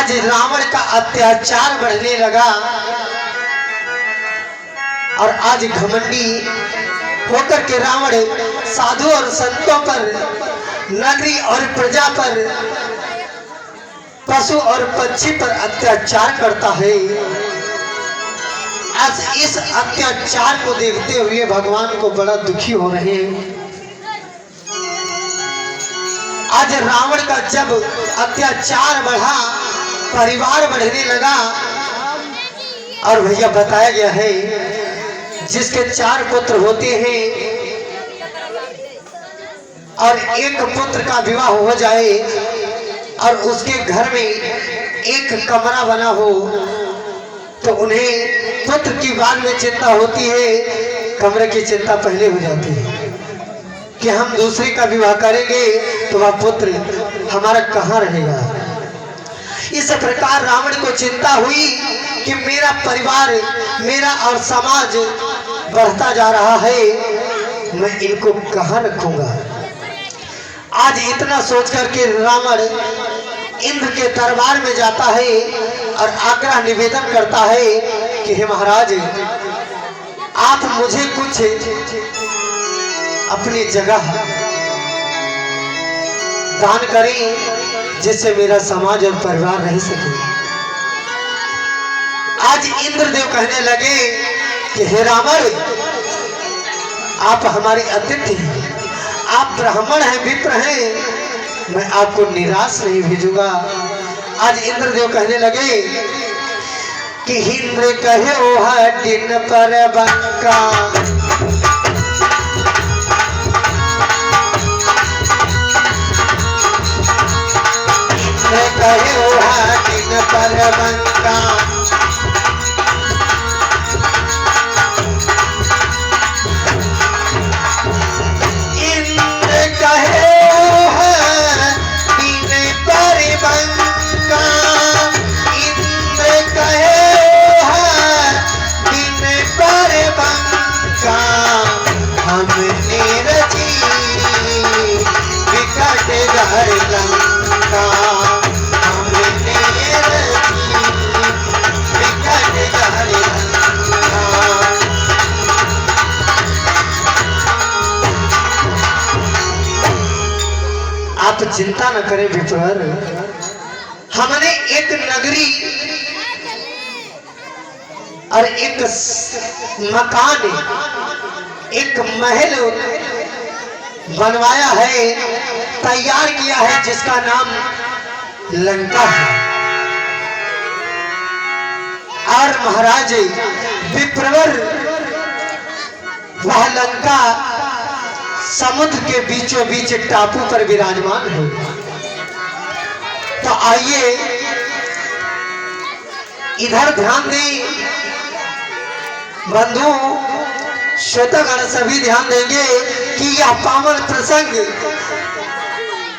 आज रावण का अत्याचार बढ़ने लगा और आज घमंडी होकर के रावण साधु और संतों पर, नगरी और प्रजा पर, पशु और पक्षी पर अत्याचार करता है। आज इस अत्याचार को देखते हुए भगवान को बड़ा दुखी हो रहे हैं। आज रावण का जब अत्याचार बढ़ा, परिवार बढ़ने लगा और भैया बताया गया है जिसके 4 पुत्र होते हैं और एक पुत्र का विवाह हो जाए और उसके घर में एक कमरा बना हो तो उन्हें पुत्र की बाद में चिंता होती है, कमरे की चिंता पहले हो जाती है कि हम दूसरे का विवाह करेंगे तो वह पुत्र हमारा कहाँ रहेगा। इस प्रकार रावण को चिंता हुई कि मेरा परिवार, मेरा और समाज बढ़ता जा रहा है, मैं इनको कहाँ रखूंगा। आज इतना सोच करके रावण इंद्र के दरबार में जाता है और आग्रह निवेदन करता है कि हे महाराज, आप मुझे कुछ अपनी जगह दान करें जिससे मेरा समाज और परिवार रह सके। आज इंद्रदेव कहने लगे कि हे रावण, आप हमारे अतिथि हैं, आप ब्राह्मण हैं, विप्र हैं, मैं आपको निराश नहीं भेजूंगा। आज इंद्रदेव कहने लगे कि इंद्र कहे ओह दिन पर बंका, इंद्र कहे ओह दिन पर बंका, आप चिंता न करें विप्र, हमने एक नगरी और एक मकान, एक महल बनवाया है, तैयार किया है जिसका नाम लंका है। और महाराज विप्रवर वह लंका समुद्र के बीचों बीच टापू पर विराजमान है। तो आइए इधर ध्यान दें बंधु, श्रोतागण सभी ध्यान देंगे कि यह पावन प्रसंग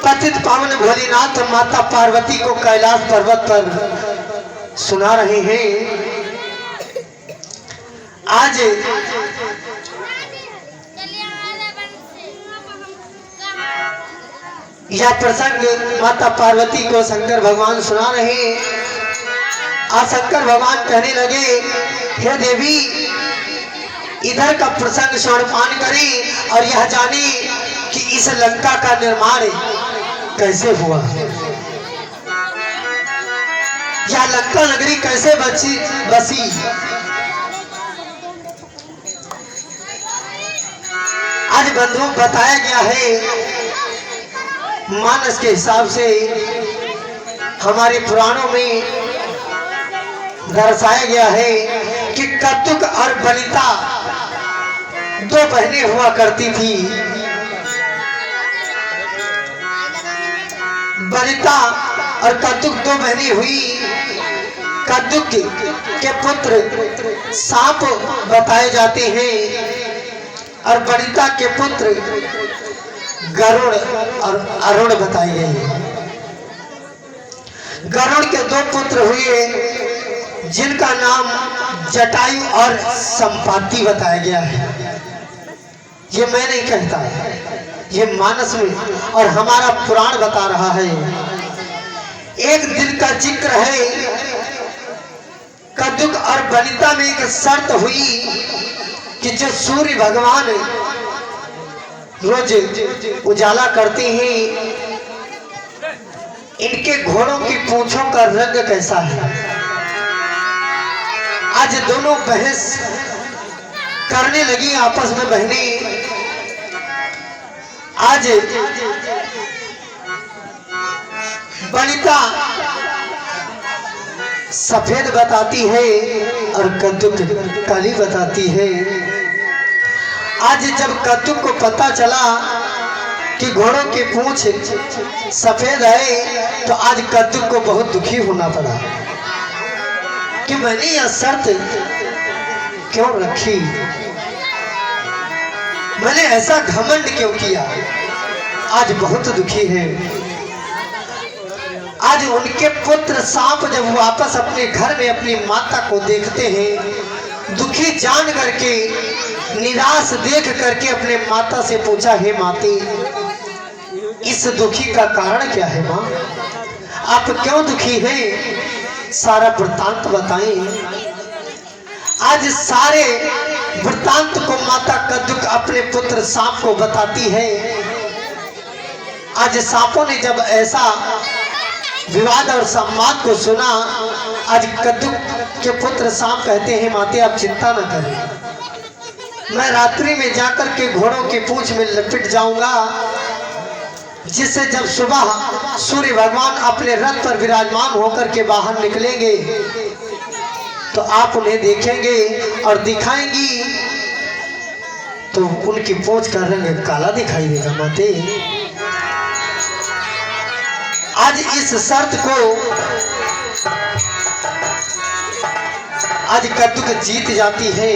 पतित पावन भोलेनाथ माता पार्वती को कैलाश पर्वत पर सुना रहे हैं। आज यह प्रसंग माता पार्वती को शंकर भगवान सुना रहे हैं। आज शंकर भगवान कहने लगे, हे देवी, इधर का प्रसंग श्रवणपान करें और यह जाने कि इस लंका का निर्माण कैसे हुआ, यह लंका नगरी कैसे बसी। आज बंधुओं बताया गया है मानस के हिसाब से, हमारे पुराणों में दर्शाया गया है कि कौतुक और बलिता 2 बहनें हुआ करती थी। बलिता और कौतुक 2 बहनें हुई। कौतुक के पुत्र सांप बताए जाते हैं और बलिता के पुत्र गरुड़ और अरुण बताए गए हैं। गरुड़ के 2 पुत्र हुए जिनका नाम जटायु और संपाति बताया गया है। ये मैं नहीं कहता, ये मानस में और हमारा पुराण बता रहा है। एक दिन का जिक्र है, कद्दुक और वनिता में एक शर्त हुई कि जो सूर्य भगवान रोज उजाला करते हैं, इनके घोड़ों की पूंछों का रंग कैसा है। आज दोनों बहस करने लगी आपस में बहनें। आज वनिता सफेद बताती है और कद्दुक काली बताती है। आज जब कद्दुक को पता चला कि घोड़ों की पूंछ सफेद है, तो आज कद्दुक को बहुत दुखी होना पड़ा कि मैंने यह शर्त क्यों रखी, मैंने ऐसा घमंड क्यों किया। आज बहुत दुखी है। आज उनके पुत्र सांप जब वापस अपने घर में अपनी माता को देखते हैं, दुखी जान करके, निराश देख करके अपने माता से पूछा, हे माते, इस दुखी का कारण क्या है माँ? आप क्यों दुखी हैं? सारा वृत्तांत बताएं। आज सारे वृत्तांत को माता कद्दुक अपने पुत्र सांप को बताती है। आज सांपों ने जब ऐसा विवाद और संवाद को सुना, आज कद्दुक के पुत्र सांप कहते हैं, माते आप चिंता न करें, मैं रात्रि में जाकर के घोड़ों की पूंछ में लपेट जाऊंगा, जिससे जब सुबह सूर्य भगवान अपने रथ पर विराजमान होकर के बाहर निकलेंगे तो आप उन्हें देखेंगे और दिखाएंगी तो उनकी पूंछ का रंग काला दिखाई देगा माते। आज इस शर्त को आज कद्दुक जीत जाती है।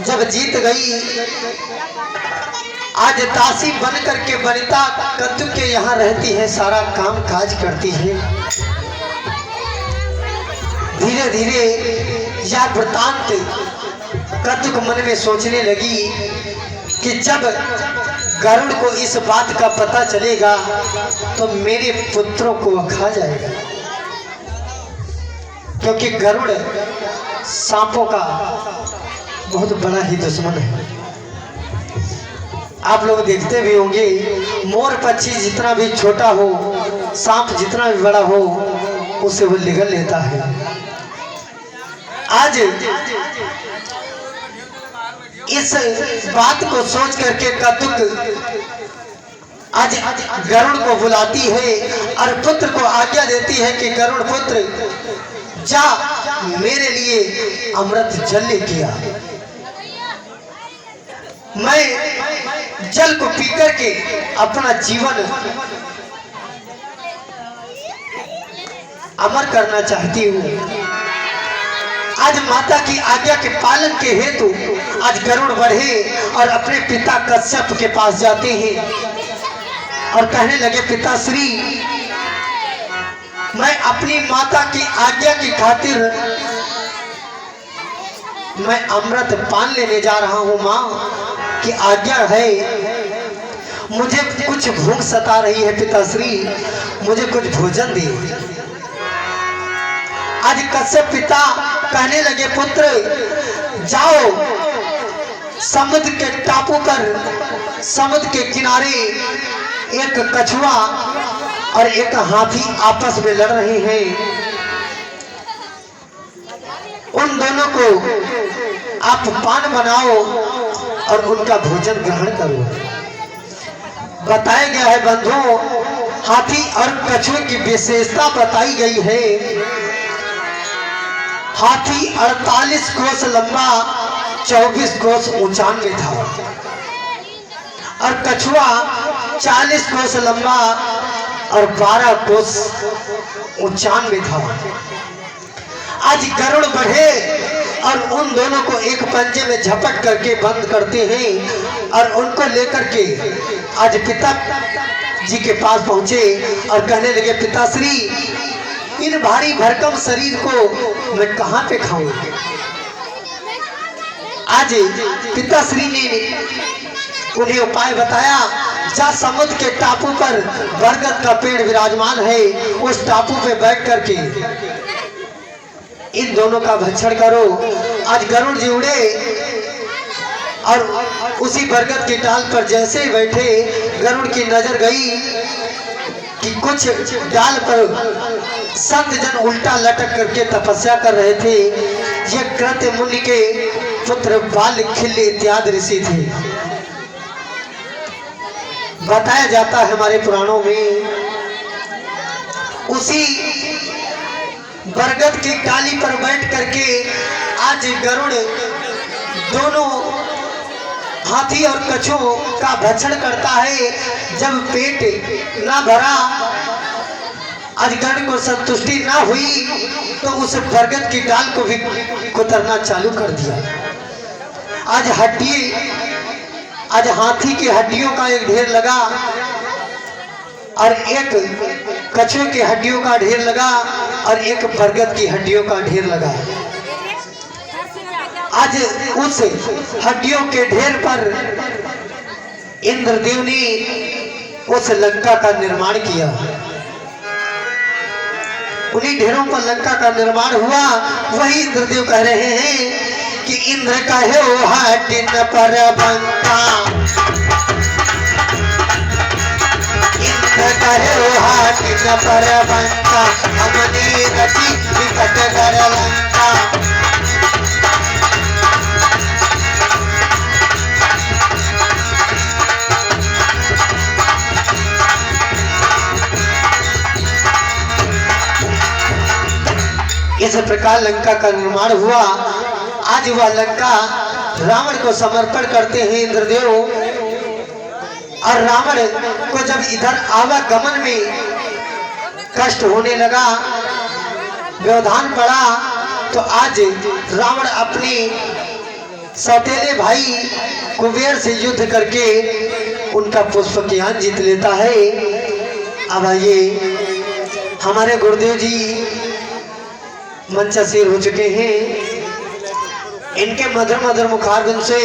जब जीत गई, आज दासी बन करके वनिता कद्दुक के यहाँ रहती है, सारा काम काज करती है। धीरे धीरे यह वृत्तांत कद्दुक मन में सोचने लगी कि जब गरुड़ को इस बात का पता चलेगा तो मेरे पुत्रों को वह खा जाएगा, क्योंकि गरुड़ सांपों का बहुत बड़ा ही दुश्मन है। आप लोग देखते भी होंगे, मोर पक्षी जितना भी छोटा हो, सांप जितना भी बड़ा हो, उसे वो निगल लेता है। आज इस बात को सोच करके कद्दुक आज गरुड़ को बुलाती है और पुत्र को आज्ञा देती है कि गरुड़ पुत्र जा मेरे लिए अमृत जल लेके आ। मैं जल को पी करके अपना जीवन अमर करना चाहती हूँ। आज माता की आज्ञा के पालन के हेतु आज गरुड़ बढ़े और अपने पिता कश्यप के पास जाते हैं और कहने लगे, पिताश्री, मैं अपनी माता की आज्ञा की खातिर मैं अमृत पान लेने जा रहा हूँ। माँ की आज्ञा है, मुझे कुछ भूख सता रही है, पिताश्री मुझे कुछ भोजन दे। आज कश्यप पिता कहने लगे, पुत्र जाओ समुद्र के टापू पर, समुद्र के किनारे एक कछुआ और एक हाथी आपस में लड़ रहे हैं, उन दोनों को आप पान बनाओ और उनका भोजन ग्रहण करो। बताया गया है बंधुओं, हाथी और कछुए की विशेषता बताई गई है। हाथी 48 कोस लंबा, 24 कोस ऊंचाई में था और कछुआ 40 कोस लंबा और 12 कोस ऊंचाई में था। आज गरुड़ बढ़े और उन दोनों को एक पंजे में झपट करके बंद करते हैं और उनको लेकर के आज पिता जी के पास पहुंचे और कहने लगे, पिताश्री, इन भारी भरकम शरीर को मैं कहां पे खाऊं? आज पिताश्री ने उन्हें उपाय बताया, जहाँ समुद्र के टापू पर बरगद का पेड़ विराजमान है, उस टापू पे बैठ करके इन दोनों का भक्षण करो। आज गरुड़ जी उड़े और उसी बरगद की डाल पर जैसे ही बैठे, गरुड़ की नजर गई कि कुछ डाल पर संत जन उल्टा लटक करके तपस्या कर रहे थे। ये कृत्य मुनि के पुत्र बाल खिल्ली इत्यादि ऋषि थे। बताया जाता है हमारे पुराणों में, उसी बरगद की डाली पर बैठ करके आज गरुड़ दोनों हाथी और कछुओं का भक्षण करता है। जब पेट ना भरा, आज गरुड़ को संतुष्टि ना हुई, तो उस बरगद की डाल को भी कुतरना चालू कर दिया। आज हाथी की हड्डियों का एक ढेर लगा और एक कछुए की हड्डियों का ढेर लगा और एक बरगद की हड्डियों का ढेर लगा। आज उस हड्डियों के ढेर पर इंद्रदेव ने उस लंका का निर्माण किया। उन्हीं ढेरों पर लंका का निर्माण हुआ। वही इंद्रदेव कह रहे हैं कि इंद्र कहे ओ हड्डिन पर बंका, इंद्र कहे ओ हड्डिन पर बंका, हमने रची विकट कर लंका। इस प्रकार लंका का निर्माण हुआ। आज वह लंका रावण को समर्पण करते हैं इंद्रदेव। और रावण को जब इधर आवागमन में कष्ट होने लगा, व्यवधान पड़ा, तो आज रावण अपने सौतेले भाई कुबेर से युद्ध करके उनका पुष्पक ज्ञान जीत लेता है। अब आइए, हमारे गुरुदेव जी मंचासीन हो चुके हैं। इनके मधुर मधुर मुखारबिंद से